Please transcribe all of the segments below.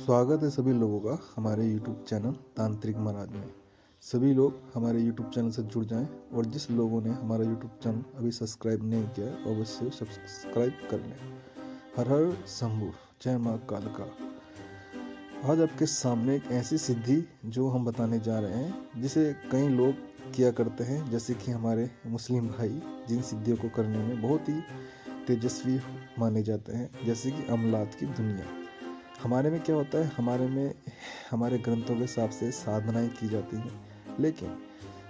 स्वागत है सभी लोगों का हमारे YouTube चैनल तांत्रिक महाराज में। सभी लोग हमारे YouTube चैनल से जुड़ जाएं और जिस लोगों ने हमारा YouTube चैनल अभी सब्सक्राइब नहीं किया है अवश्य सब्सक्राइब कर लें। हर हर शंभू, जय माँ कालिका। आज आपके सामने एक ऐसी सिद्धि जो हम बताने जा रहे हैं जिसे कई लोग किया करते हैं, जैसे कि हमारे मुस्लिम भाई जिन सिद्धियों को करने में बहुत ही तेजस्वी माने जाते हैं, जैसे कि अमलात की दुनिया। हमारे में क्या होता है, हमारे ग्रंथों के हिसाब से साधनाएं की जाती हैं, लेकिन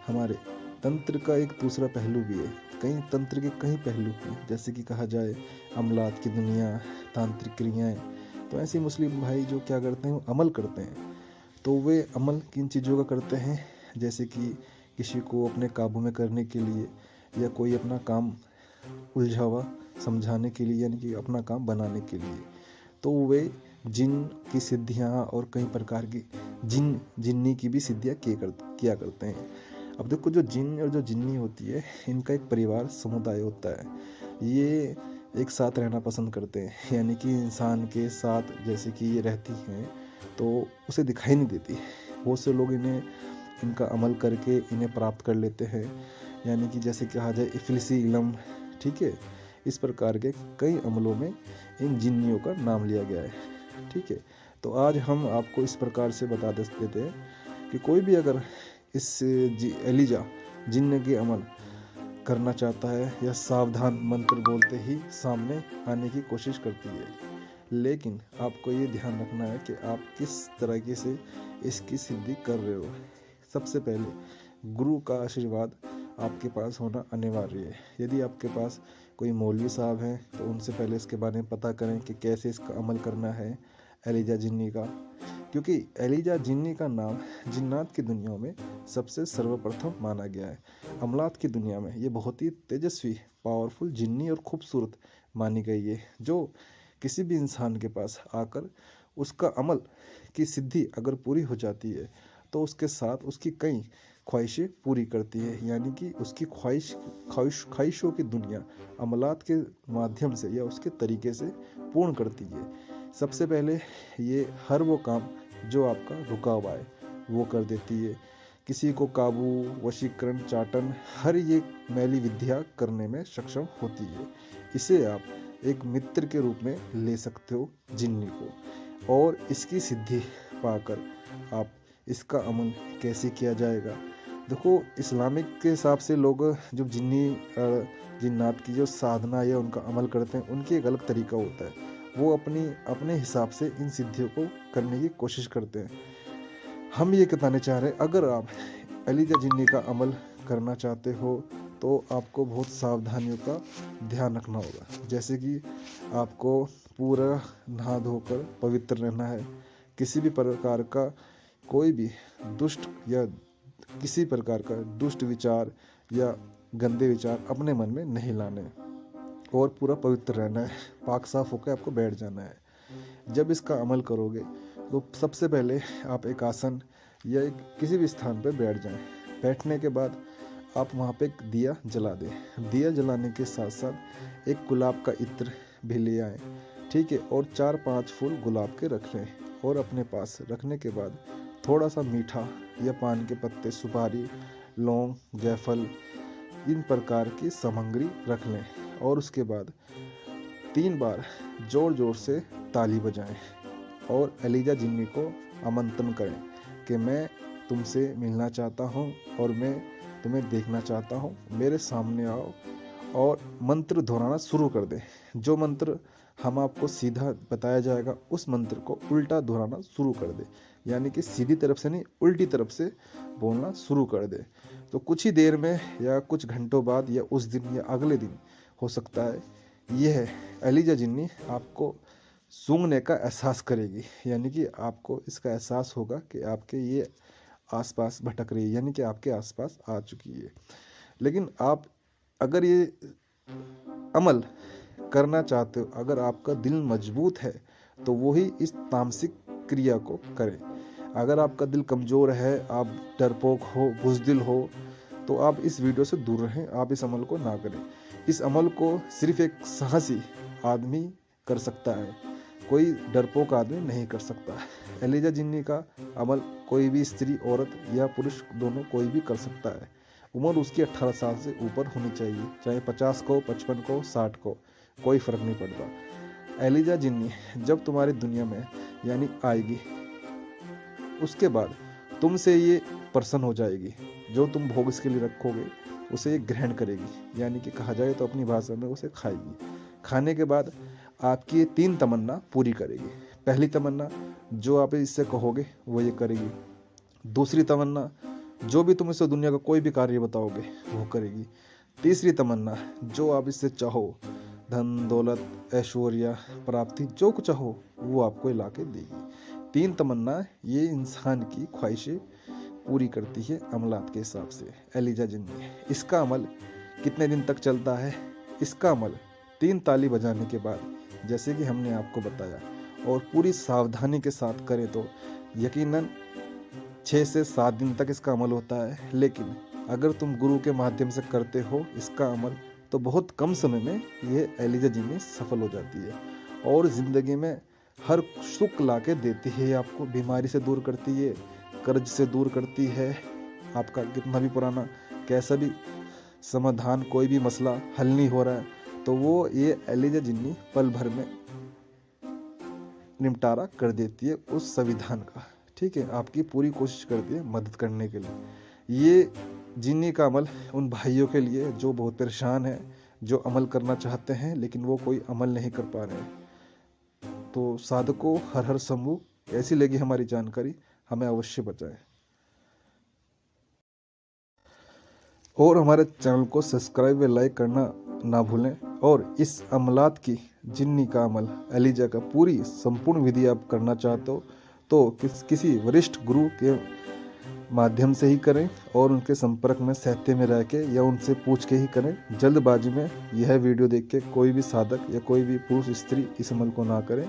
हमारे तंत्र का एक दूसरा पहलू भी है। कई तंत्र के कई पहलू हैं, जैसे कि कहा जाए अमलात की दुनिया, तांत्रिक क्रियाएं। तो ऐसे मुस्लिम भाई जो क्या करते हैं, अमल करते हैं। तो वे अमल किन चीज़ों का करते हैं, जैसे कि किसी को अपने काबू में करने के लिए या कोई अपना काम उलझावा समझाने के लिए, यानी कि अपना काम बनाने के लिए। तो वे जिन की सिद्धियाँ और कई प्रकार की जिन्नी की भी सिद्धियाँ किया करते हैं। अब देखो, जो जिन और जो जिन्नी होती है, इनका एक परिवार समुदाय होता है। ये एक साथ रहना पसंद करते हैं, यानी कि इंसान के साथ जैसे कि ये रहती हैं तो उसे दिखाई नहीं देती। बहुत से लोग इनका अमल करके इन्हें प्राप्त कर लेते हैं, यानी कि जैसे कहा जाए इफिलिसी इलम, ठीक है। इस प्रकार के कई अमलों में इन जिन्नियों का नाम लिया गया है, ठीक है। तो आज हम आपको इस प्रकार से बता देते हैं कि कोई भी अगर इस एलिजा जिन्न के अमल करना चाहता है या सावधान मंत्र बोलते ही सामने आने की कोशिश करती है, लेकिन आपको ये ध्यान रखना है कि आप किस तरीके से इसकी सिद्धि कर रहे हो। सबसे पहले गुरु का आशीर्वाद आपके पास होना अनिवार्य है। यदि आपके पास कोई मौलवी साहब हैं तो उनसे पहले इसके बारे में पता करें कि कैसे इसका अमल करना है एलिजा जिन्नी का, क्योंकि एलिजा जिन्नी का नाम जिन्नात की दुनिया में सबसे सर्वप्रथम माना गया है। अमलात की दुनिया में ये बहुत ही तेजस्वी, पावरफुल जिन्नी और खूबसूरत मानी गई है, जो किसी भी इंसान के पास आकर उसका अमल की सिद्धि अगर पूरी हो जाती है तो उसके साथ उसकी कई ख्वाहिशें पूरी करती है, यानी कि उसकी ख्वाहिशों की दुनिया अमलात के माध्यम से या उसके तरीके से पूर्ण करती है। सबसे पहले ये हर वो काम जो आपका रुका हुआ है वो कर देती है। किसी को काबू, वशीकरण, चाटन, हर ये मैली विद्या करने में सक्षम होती है। इसे आप एक मित्र के रूप में ले सकते हो जिन्नी को, और इसकी सिद्धि पाकर आप इसका अमल कैसे किया जाएगा। देखो, इस्लामिक के हिसाब से लोग जो जिन्नात की जो साधना या उनका अमल करते हैं, उनकी एक अलग तरीका होता है। वो अपने हिसाब से इन सिद्धियों को करने की कोशिश करते हैं। हम ये बताने चाह रहे हैं, अगर आप एलिजा जिन्नी का अमल करना चाहते हो तो आपको बहुत सावधानियों का ध्यान रखना होगा। जैसे कि आपको पूरा नहा धोकर पवित्र रहना है। किसी भी प्रकार का कोई भी दुष्ट या किसी प्रकार का दुष्ट विचार या गंदे विचार अपने मन में नहीं लाने, और पूरा पवित्र रहना है। पाक साफ होकर आपको बैठ जाना है। जब इसका अमल करोगे तो सबसे पहले आप एक आसन या एक किसी भी स्थान पर बैठ जाएं। बैठने के बाद आप वहाँ पे एक दिया जला दें। दिया जलाने के साथ साथ एक गुलाब का इत्र भी ले आएँ, ठीक है। और 4-5 फूल गुलाब के रख लें, और अपने पास रखने के बाद थोड़ा सा मीठा या पान के पत्ते, सुपारी, लौंग, जायफल, इन प्रकार की सामग्री रख लें। और उसके बाद 3 बार जोर जोर से ताली बजाएं और एलिजा जिन्नी को आमंत्रण करें कि मैं तुमसे मिलना चाहता हूँ और मैं तुम्हें देखना चाहता हूँ, मेरे सामने आओ। और मंत्र दोहराना शुरू कर दें। जो मंत्र हम आपको सीधा बताया जाएगा उस मंत्र को उल्टा दोहराना शुरू कर दे, यानी कि सीधी तरफ से नहीं, उल्टी तरफ से बोलना शुरू कर दे। तो कुछ ही देर में या कुछ घंटों बाद या उस दिन या अगले दिन हो सकता है यह एलिजा जिन्नी आपको सूंघने का एहसास करेगी, यानी कि आपको इसका एहसास होगा कि आपके ये आसपास भटक रही है, यानी कि आपके आसपास आ चुकी है। लेकिन आप अगर ये अमल करना चाहते हो, अगर आपका दिल मजबूत है तो वही इस तामसिक क्रिया को करें। अगर आपका दिल कमज़ोर है, आप डरपोक हो, बुज़दिल हो, तो आप इस वीडियो से दूर रहें, आप इस अमल को ना करें। इस अमल को सिर्फ एक साहसी आदमी कर सकता है, कोई डरपोक आदमी नहीं कर सकता। एलिजा जिन्नी का अमल कोई भी स्त्री, औरत या पुरुष दोनों कोई भी कर सकता है। उम्र उसकी 18 साल से ऊपर होनी चाहिए, चाहे 50 को, 55 को, 60 को, कोई फर्क नहीं पड़ता। एलिजा जिन्नी जब तुम्हारी दुनिया में यानी आएगी, उसके बाद तुमसे ये प्रसन्न हो जाएगी। जो तुम भोग इसके लिए रखोगे उसे ये ग्रहण करेगी, यानी कि कहा जाए तो अपनी भाषा में उसे खाएगी। खाने के बाद आपकी ये 3 तमन्ना पूरी करेगी। पहली तमन्ना, जो आप इससे कहोगे वो ये करेगी। दूसरी तमन्ना, जो भी तुम इससे दुनिया का कोई भी कार्य बताओगे वो करेगी। तीसरी तमन्ना, जो आप इससे चाहो, धन दौलत, ऐश्वर्या, प्राप्ति, जो कुछ चाहो वो आपको ला के देगी। 3 तमन्ना ये इंसान की ख्वाहिशें पूरी करती है अमलात के हिसाब से। एलिजा जिन्नी, इसका अमल कितने दिन तक चलता है? इसका अमल 3 ताली बजाने के बाद, जैसे कि हमने आपको बताया, और पूरी सावधानी के साथ करें तो यकीनन 6 से 7 दिन तक इसका अमल होता है। लेकिन अगर तुम गुरु के माध्यम से करते हो इसका अमल, तो बहुत कम समय में ये एलिजा जिन्नी सफल हो जाती है और ज़िंदगी में हर सुख ला के देती है। आपको बीमारी से दूर करती है, कर्ज से दूर करती है। आपका कितना भी पुराना कैसा भी समाधान, कोई भी मसला हल नहीं हो रहा है, तो वो ये एलिजा जिन्नी पल भर में निपटारा कर देती है उस संविधान का। ठीक है, आपकी पूरी कोशिश करती है मदद करने के लिए। ये जिन्नी का अमल उन भाइयों के लिए जो बहुत परेशान है, जो अमल करना चाहते हैं लेकिन वो कोई अमल नहीं कर पा रहे हैं। तो साधकों, हर हर शंभू। ऐसी लगी हमारी जानकारी, हमें अवश्य बताएं और हमारे चैनल को सब्सक्राइब व लाइक करना ना भूलें। और इस अमलात की, जिन्नी का अमल, एलिजा का पूरी संपूर्ण विधि आप करना चाहते हो तो किसी वरिष्ठ गुरु के माध्यम से ही करें और उनके संपर्क में सहते में रह के या उनसे पूछ के ही करें। जल्दबाजी में यह वीडियो देख के कोई भी साधक या कोई भी पुरुष स्त्री इस अमल को ना करें,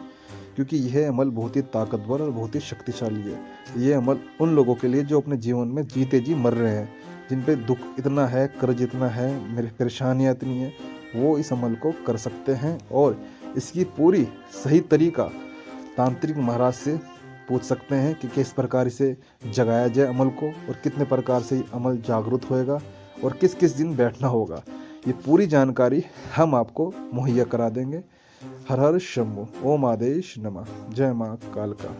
क्योंकि यह अमल बहुत ही ताकतवर और बहुत ही शक्तिशाली है। यह अमल उन लोगों के लिए जो अपने जीवन में जीते जी मर रहे हैं, जिन पे दुख इतना है, कर्ज इतना है, मेरी परेशानियाँ इतनी है, वो इस अमल को कर सकते हैं। और इसकी पूरी सही तरीका तांत्रिक महाराज से पूछ सकते हैं कि किस प्रकार से जगाया जाए अमल को, और कितने प्रकार से अमल जागरूक होएगा और किस किस दिन बैठना होगा। ये पूरी जानकारी हम आपको मुहैया करा देंगे। हर हर शंभू। ओम आदेश नमः। जय माँ कालका।